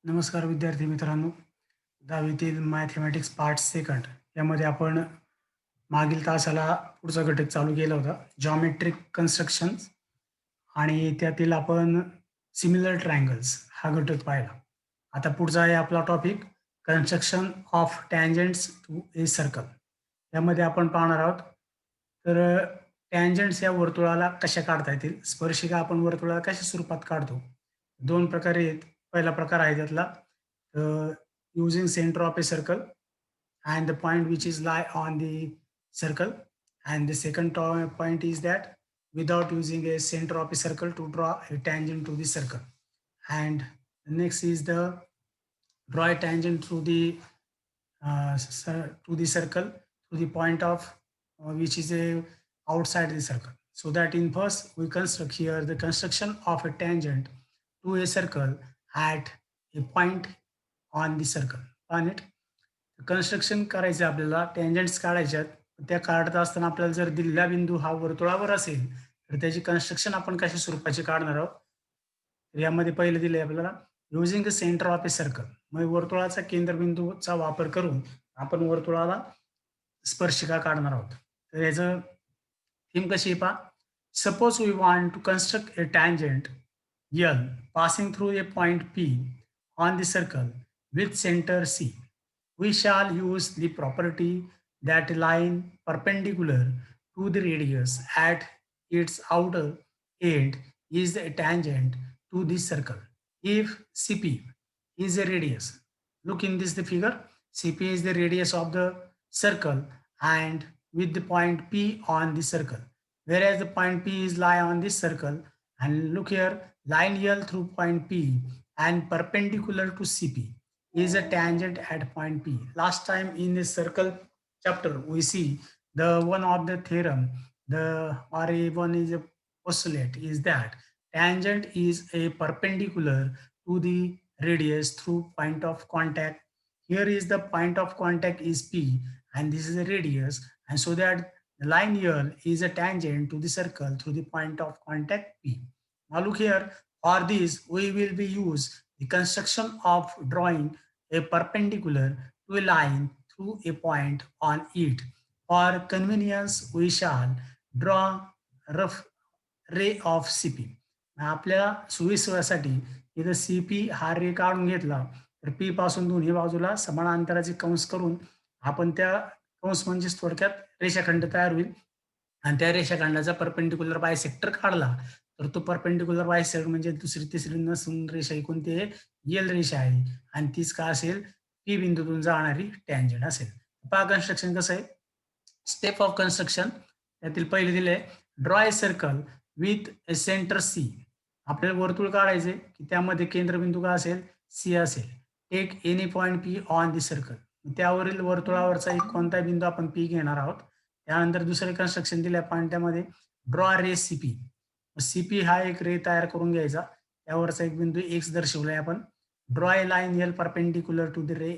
नमस्कार विद्यार्थी मित्रांनो. 10वीतील मॅथेमॅटिक्स पार्ट सेकंड यामध्ये आपण मागील तासाला पुढचा घटक चालू केला होता, जॉमेट्रिक कन्स्ट्रक्शन्स आणि त्यातील आपण सिमिलर ट्रायंगल्स हा घटक पाहिला. आता पुढचा आहे आपला topic construction of tangents to a circle. यामध्ये आपण पाहणार आहोत. तर टँजंट्स या वर्तुळाला कशा काढता येतील, स्पर्शिका आपण वर्तुळाला कशा स्वरूपात काढतो. 2 प्रकारे आहेत. पहिला प्रकार आहे त्यातला using center of a circle and the point which is lie on the circle, and the second point is that without using a center of a circle to draw a tangent to the circle, and next is the draw a tangent through the to the circle to the point of which is a outside the circle. So that in first we construct here the construction of a tangent to a circle at a point on the circle. On it construction करायचं आपल्याला, टेंजंट्स काढायच्यात. त्या काढत असताना आपल्याला जर दिलेला बिंदू हा वर्तुळावर असेल तर त्याची कन्स्ट्रक्शन आपण कशा स्वरूपाची काढणार आहोत. तर यामध्ये पहिलं दिलंय आपल्याला using the centre of a circle. मग वर्तुळाचा केंद्रबिंदूचा वापर करून आपण वर्तुळाला स्पर्शिका काढणार आहोत. तर याचं थीम कशी आहे पहा. Suppose we want to construct a tangent L passing through a point P on the circle with center C. We shall use the property that line perpendicular to the radius at its outer end is a tangent to the circle. If CP is a radius, look in this the figure. CP is the radius of the circle and with the point P on the circle. Whereas the point P is lie on this circle, and look here, line L through point P and perpendicular to CP is a tangent at point P. Last time in the circle chapter, we see the one of the theorem, the one is a postulate is that tangent is a perpendicular to the radius through point of contact. Here is the point of contact is P and this is the radius, and so that the line L is a tangent to the circle through the point of contact P. Now look here, for this we will be use the construction of drawing a perpendicular to a line through a point on it. For convenience we shall draw rough ray of CP. आपल्या सोयीसाठी इथं CP हा रे काढून घेतला तर P पासून दोन्ही बाजूला समान अंतराचे कंस करून आपण त्या कंस म्हणजे थोडक्यात रेषाखंड तयार होईल, आणि त्या रेषाखंडाचा परपेंडिक्युलर बायसेक्टर काढला तर तो परपेंडिक्युलर बायसेक्टर म्हणजे दुसरी तिसरी नसून रेषा ही कोणती आहे, एल रेषा आहे, आणि तीच का असेल, पी बिंदूतून जाणारी टँजंट असेल. पहा कन्स्ट्रक्शन कसं आहे. स्टेप ऑफ कन्स्ट्रक्शन यातील पहिले दिले, draw a circle with a centre C. आपल्याला वर्तुळ काढायचे की त्यामध्ये केंद्रबिंदू का असेल, सी असेल. Take any point P on the circle. त्यावरील वर्तुळावरचा एक कोणता बिंदू आपण पी घेणार आहोत. त्यानंतर दुसरे कन्स्ट्रक्शन दिल्या पॉईंटमध्ये ड्रॉ रे सीपी. सीपी हा एक रे तयार करून घ्यायचा, त्यावरचा एक बिंदू एक्स दर्शवलाय आपण. Draw a line L perpendicular to the ray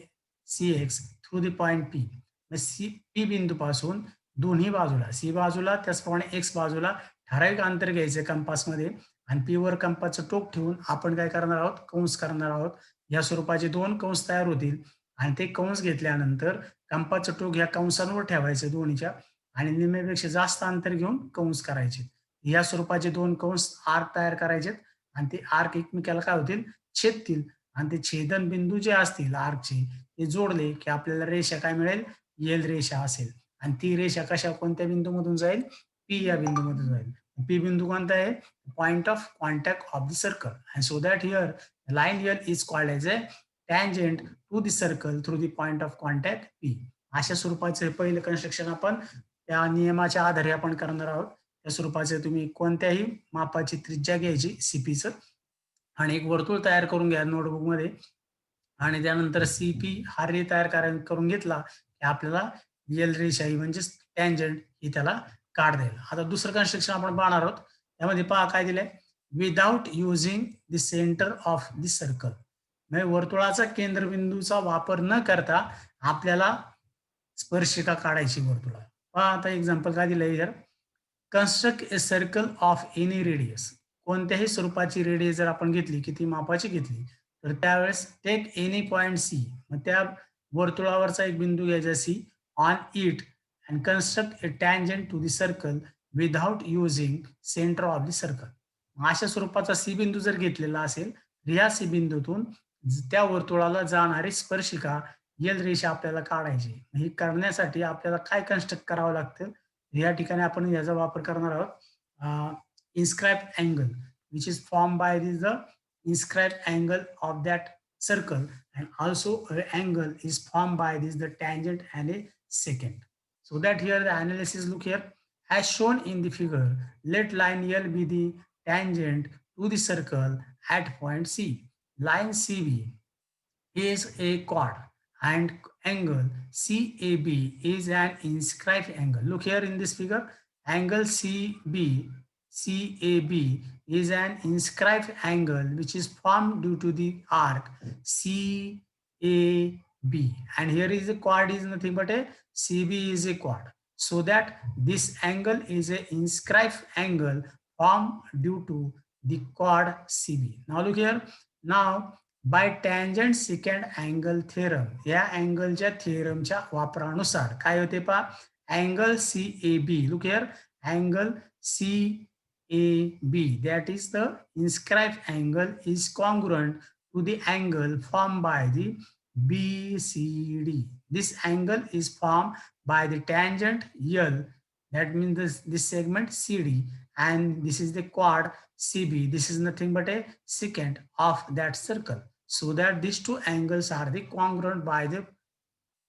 C X through the point P. C P बिंदूपासून दोन्ही बाजूला, सी बाजूला त्याचप्रमाणे एक्स बाजूला ठराविक अंतर घ्यायचं कंपासमध्ये, आणि पी वर कंपासचं टोक ठेवून आपण काय करणार आहोत, कंस करणार आहोत. या स्वरूपाचे दोन कंस तयार होतील, आणि ते कंस घेतल्यानंतर कंपासचं टोक ह्या कंसांवर ठेवायचं दोन्हीच्या, आणि निम्म्यापेक्षा जास्त अंतर घेऊन कंस करायचे. या स्वरूपाचे दोन कंस आर्क तयार करायचे, आणि ते आर्क एकमेकाला काय होतील, छेदतील, आणि ते छेदन बिंदू जे असतील आर्कचे ते जोडले की आपल्याला रेषा काय मिळेल, एल रेषा असेल. आणि ती रेषा कशा कोणत्या बिंदूमधून जाईल, पी या बिंदूमधून जाईल. पी बिंदू कोणता आहे, point of contact of the circle, and so that here line L is called as a tangent to the circle through the point of contact P. अशा स्वरूपाचे पहिलं कन्स्ट्रक्शन आपण त्या नियमाच्या आधारे आपण करणार आहोत. त्या स्वरूपाचे तुम्ही कोणत्याही मापाची त्रिज्या घ्यायची सीपीचं, आणि एक वर्तुळ तयार करून घ्या नोटबुकमध्ये, आणि त्यानंतर सीपी हा रे तयार करून घेतला की आपल्याला एल रेषा ही म्हणजेच टँजंट ही त्याला काढ देईल. आता दुसरं कन्स्ट्रक्शन आपण पाहणार आहोत. त्यामध्ये पहा काय दिलंय, without using the centre of the circle. म्हणजे वर्तुळाचा केंद्रबिंदूचा वापर न करता आपल्याला स्पर्शिका काढायची वर्तुळाला. पहा आता एक्झाम्पल काय दिलंय यार, construct a circle of any radius. कोणत्याही स्वरूपाची रेडियस जर आपण घेतली, किती मापाची घेतली, तर त्यावेळेस टेक एनी पॉइंट सी, मग त्या वर्तुळावरचा एक बिंदू घ्यायचा C on it and construct a tangent to the circle without using centre of the circle. अशा स्वरूपाचा सी बिंदू जर घेतलेला असेल तर या सी बिंदूतून त्या वर्तुळाला जाणारी स्पर्शिका यल रेषा आपल्याला काढायची. ही करण्यासाठी आपल्याला काय कन्स्ट्रक्ट करावं लागतं, या ठिकाणी आपण याचा वापर करणार आहोत inscribed angle which is formed by the inscribed angle of that circle, and also an angle is formed by this the tangent and a secant. So that here the analysis, look here, as shown in the figure, let line L be the tangent to the circle at point C. Line CB is a chord and angle CAB is an inscribed angle. Look here in this figure, angle CAB is an inscribed angle which is formed due to the arc CAB, and here is the chord is nothing but a CB is a chord, so that this angle is a inscribed angle formed due to the chord CB. Now look here, now by tangent secant angle theorem, या अँगलच्या थेरमच्या वापरानुसार काय होते पहा, angle C A B, look here, angle C A B that is the inscribed angle is congruent to the angle formed by the BCD. This angle is formed by the tangent L, that means this segment CD, and this is the chord CB. This is nothing but a secant of that circle, so that these two angles are the congruent by the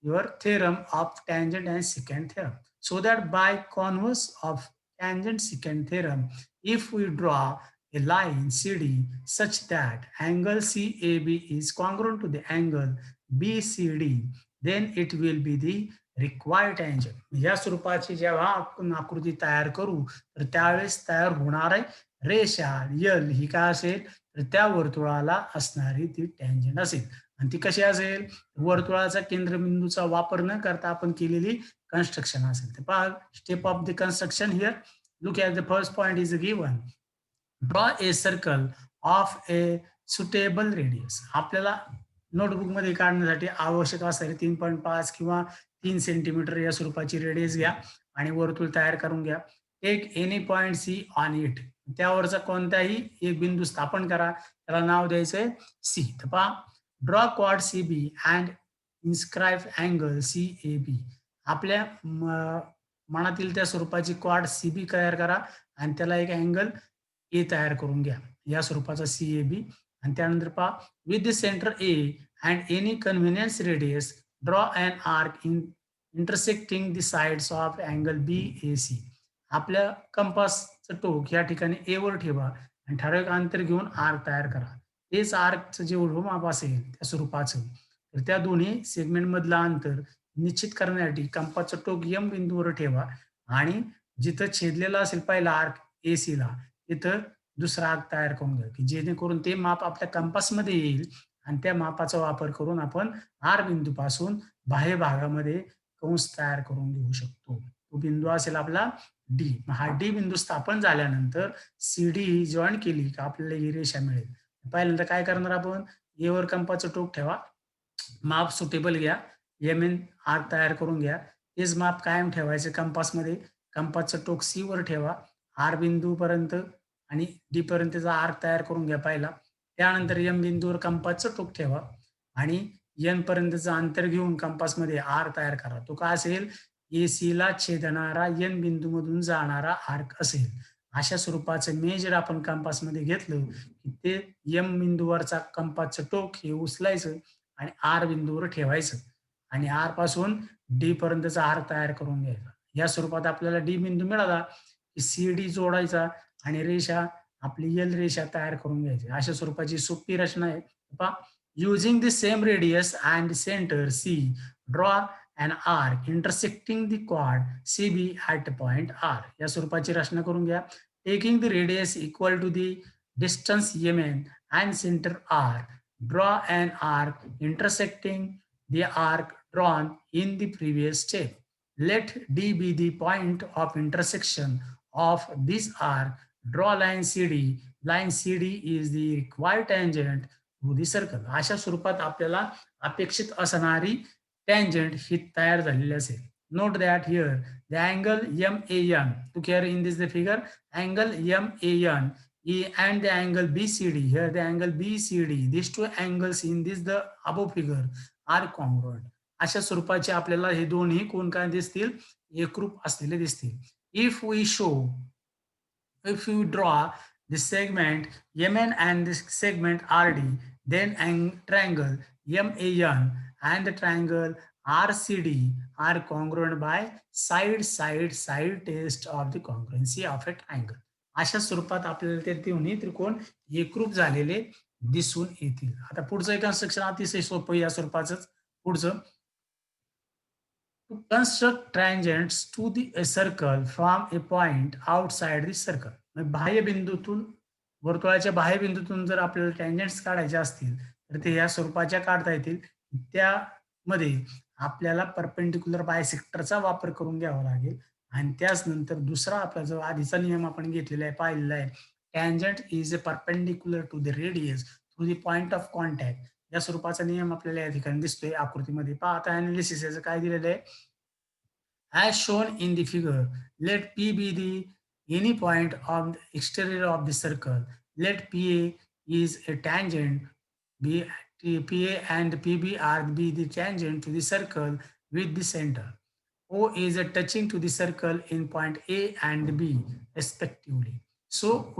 your theorem of tangent and secant theorem. So that by converse of tangent secant theorem, if we draw a line CD such that angle CAB is congruent to the angle BCD, then it will be the required tangent. या स्वरूपाची जेव्हा आपण आकृती तयार करू तर त्यावेळेस तयार होणारे रेषा यल ही काय असेल, तर त्या वर्तुळाला असणारी ती टँजंट असेल. आणि ती कशी असेल, वर्तुळाचा केंद्रबिंदूचा वापर न करता आपण केलेली कन्स्ट्रक्शन असेल. तर पहा, step of the construction here, look at the first point is given, draw a circle of a suitable radius. आपल्याला नोटबुक मध्ये काढण्यासाठी आवश्यक असणारे 3.5 किंवा 3 सेंटीमीटर या स्वरूपाची रेडियस घ्या आणि वर्तुळ तयार करून घ्या. Take any point C on it, त्यावरचा कोणताही एक बिंदू स्थापन करा, त्याला नाव द्यायचंय सी. तर पहा, draw quad C B and inscribe angle C A B. आपल्या मनातील त्या स्वरूपाची क्वाड सी बी तयार करा आणि त्याला एक अँगल ए तयार करून घ्या, या स्वरूपाचा सी ए बी. आणि त्यानंतर पहा, with the centre A and any convenience radius draw an arc in intersecting the sides of angle B A C. आपल्या कंपासचं टोक या ठिकाणी ए वर ठेवा आणि ठराविक अंतर घेऊन आर्क तयार करा. तेच आर्कचं जे उभं असेल त्या स्वरूपाचं, तर त्या दोन्ही सेगमेंट मधलं अंतर निश्चित करण्यासाठी कंपासचं टोक एम बिंदूवर ठेवा आणि जिथं छेदलेला असेल पहिला आर्क ए सी ला, तिथं दुसरा आर्क तयार करून घ्या, की जेणेकरून ते माप आपल्या कंपासमध्ये येईल आणि त्या मापाचा वापर करून आपण आर बिंदूपासून बाह्य भागामध्ये कंस तयार करून घेऊ शकतो. तो बिंदू असेल आपला डी. हा डी बिंदू स्थापन झाल्यानंतर सीडी जॉईन केली का आपल्याला ही रेषा मिळेल. पहिल्यांदा काय करणार आपण, ए वर कंपासचं टोक ठेवा, माप सुटेबल घ्या, एम एन आर्क तयार करून घ्या. तेच माप कायम ठेवायचं कंपासमध्ये. कंपासचं टोक सी वर ठेवा, आर बिंदू पर्यंत आणि डी पर्यंतचा आर्क तयार करून घ्या पहिला. त्यानंतर एम बिंदूवर कंपासचं टोक ठेवा आणि एन पर्यंतचं अंतर घेऊन कंपासमध्ये आर तयार करा. तो काय असेल, ए सी ला छेदणारा एन बिंदूमधून जाणारा आर्क असेल. अशा स्वरूपाचं मेजर आपण कंपासमध्ये घेतलं की ते एम बिंदूवरचा कंपासचं टोक हे उचलायचं आणि आर बिंदूवर ठेवायचं आणि आर पासून डी पर्यंतचा आर्क तयार करून घ्यायचा. या स्वरूपात आपल्याला डी बिंदू मिळाला की सी डी जोडायचा आणि रेषा आपली एल रेषा तयार करून घ्यायची. अशा स्वरूपाची सोपी रचना आहे. पहा, using the same radius and centre C, draw an arc intersecting the chord CB at point R. या स्वरूपाची रचना करून घ्या. Taking the radius equal to the distance Mn and center R, draw an arc intersecting the arc drawn in the previous step. Let D be the point of intersection of this arc. Draw line CD. Line CD is the required tangent through the circle. अशा स्वरूपात आपल्याला अपेक्षित असणारी tangent ही तयार झालेली असेल. Note that here the angle MAN, look here in this the figure, angle MAN and the angle BCD, here the angle BCD, these two angles in this the above figure are congruent. अशा स्वरूपाचे आपल्याला हे दोन्ही कोण काय दिसतील, एकरूप असलेले दिसतील. If you draw the segment MN and the segment RD, then triangle MAN and the triangle RCD are congruent by side test of the congruency of a triangle. अशा स्वरूपात आपल्याला ते दोन्ही त्रिकोण एकरूप झालेले दिसून येतील. आता पुढचं कन्स्ट्रक्शन अतिशय सोपं या स्वरूपाचंच. पुढचं, to construct tangents to the circle from a point outside the circle. बाह्य बिंदूतून, वर्तुळाच्या बाह्य बिंदूतून जर आपल्याला टँजंट्स काढायचे असतील तर ते या स्वरूपाच्या काढता येतील. त्यामध्ये आपल्याला परपेंडिक्युलर बायसेक्टरचा वापर करून घ्यावा लागेल आणि त्याच नंतर दुसरा आपला जो आधीचा नियम आपण घेतलेला आहे, पाहिलेला आहे, tangent is a perpendicular to the radius through the point of contact. या स्वरूपाचा नियम आपल्याला या ठिकाणी दिसतोय आकृतीमध्ये. पहा आता अनालिसिस याचं काय दिलेलं आहे. As shown in the figure, let P be the any point of the exterior of the circle. Let PA is a tangent, PA and PB are be the tangent to the circle with the center. O is a touching to the circle in point A and B respectively. So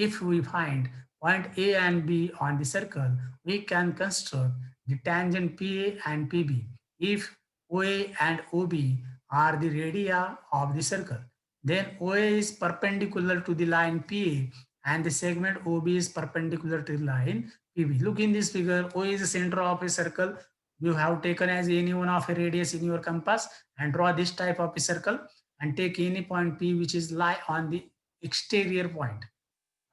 if we find point A and B on the circle, we can construct the tangent PA and PB. If OA and OB are the radii of the circle, then OA is perpendicular to the line PA and the segment OB is perpendicular to the line PB. Look in this figure, O is the center of a circle. You have taken as any one of a radius in your compass and draw this type of a circle and take any point P which is lie on the exterior point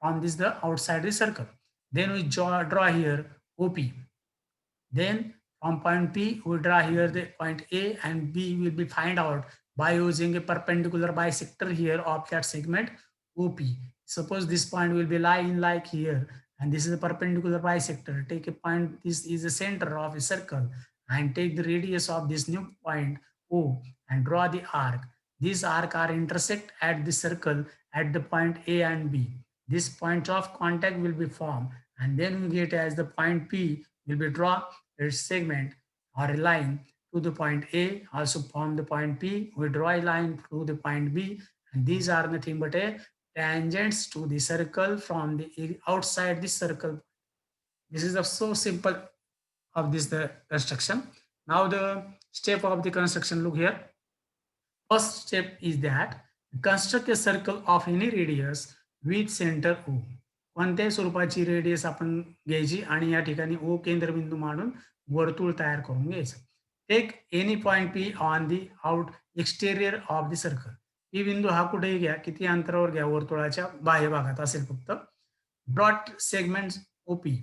from this the outside the circle. Then we draw here OP. Then from point P, we draw here the point A and B will be find out by using a perpendicular bisector here of that segment OP. Suppose this point will be lying like here and this is a perpendicular bisector. Take a point, this is the center of a circle and take the radius of this new point O and draw the arc. These arc are intersect at the circle at the point A and B. This point of contact will be formed and then we get as the point P will be draw a segment or a line to the point A, also form the point P, we draw a line to the point B, and these are nothing but a tangents to the circle from the outside the circle. This is so simple of this the construction. Now the step of the construction, look here. First step is that construct a circle of any radius with center O. कोणत्याही स्वरूपाची radius आपण घ्यायची आणि या ठिकाणी ओ केंद्रबिंदू मानून वर्तुळ तयार करून घ्यायचं. Take any point P on the out exterior of the circle. P बिंदू हा कुठेही घ्या, किती अंतरावर घ्या, वर्तुळाच्या बाह्य भागात असेल फक्त. डॉट सेगमेंट ओपी,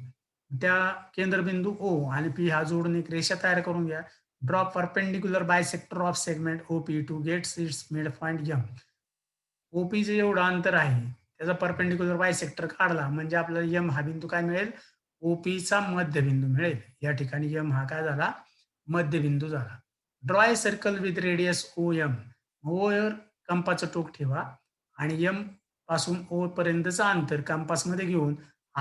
त्या केंद्रबिंदू ओ आणि पी हा जोडून एक रेषा तयार करून घ्या. Draw perpendicular bisector of segment OP to gets its mid point M. ओपीचं एवढं अंतर आहे, त्याचा परपेंडिक्युलर बायसेक्टर काढला म्हणजे आपल्याला एम हा बिंदू काय मिळेल, ओपीचा मध्यबिंदू मिळेल. या ठिकाणी एम हा काय झाला, मध्यबिंदू झाला. Draw a circle with radius O M. ओवर कंपाचं टोक ठेवा आणि एम पासून ओ पर्यंतचं अंतर कंपासमध्ये घेऊन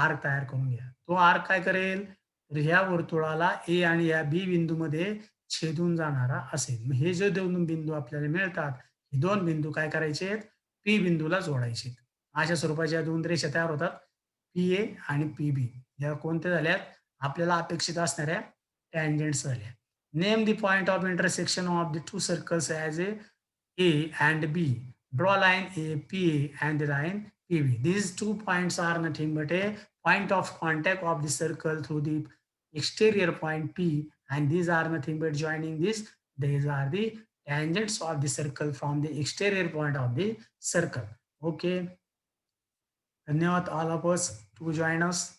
आर्क तयार करून घ्या. तो आर्क काय करेल, तर ह्या वर्तुळाला ए आणि या बी बिंदूमध्ये छेदून जाणारा असेल. हे जे दोन बिंदू आपल्याला मिळतात, हे दोन बिंदू काय करायचे आहेत, पी बिंदूला जोडायचे. अशा स्वरूपाच्या दोन रेषा तयार होतात, पी ए आणि पी बी. या कोणत्या झाल्यात, आपल्याला अपेक्षित असणाऱ्या टँजंट्स झाल्या. Name the point of intersection of the two circles as A and B. Draw line A, PA and the line PB. These 2 points are nothing but a point of contact of the circle through the exterior point P, and these are nothing but joining this. These are the tangents of the circle from the exterior point of the circle. Okay. Dhanyawad all of us to join us.